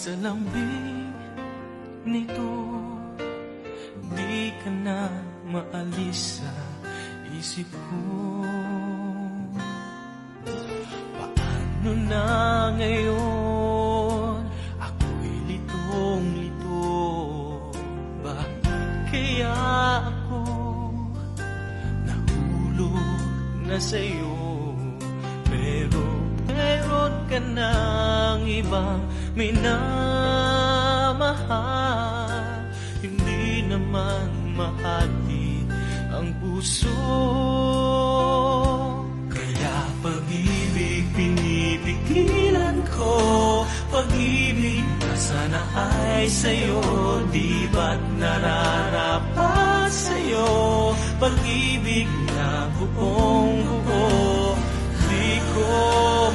Sa lambing nito, di ka na maalis sa isip ko. Paano na ngayon? Ako'y litong-lito. Bakit kaya ako nahulog na sa'yo? Pero meron ka ng ibang minamahal. Hindi naman mahati ang puso. Kaya pag-ibig pinipigilan ko. Pag-ibig na sana ay sa'yo, di ba't nararapat sa'yo? Pag-ibig na buong buo, di ko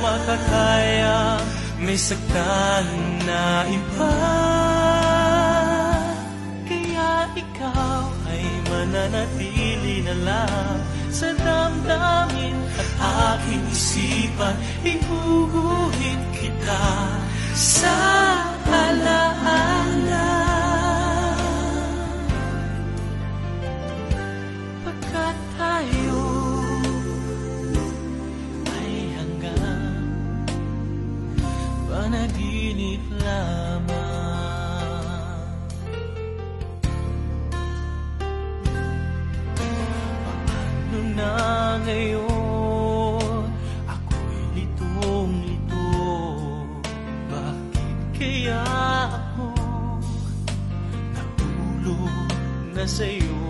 makakaya may saktan na iba. Kaya ikaw ay mananatili na lang sa damdamin at aking isipan. Ihuhuhit kita sa alaala. Pagkat tayo ay hanggang panaginip lamang. Paano na ngayon? Ako'y litong-lito. Bakit kaya ako nahulog na sa'yo?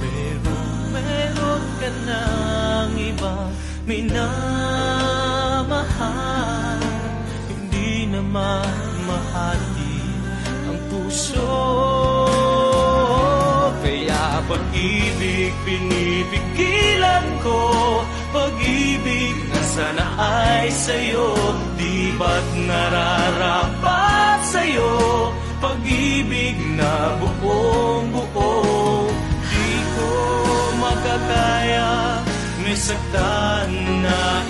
Pero meron ka ng ibang minamahal. Hindi naman mahati ang puso. Kaya pag-ibig pinipigilan ko. Pag-ibig na sana ay sa'yo, di ba't nararapat sa'yo? Pag-ibig na buong buo, di ko makakaya may saktan na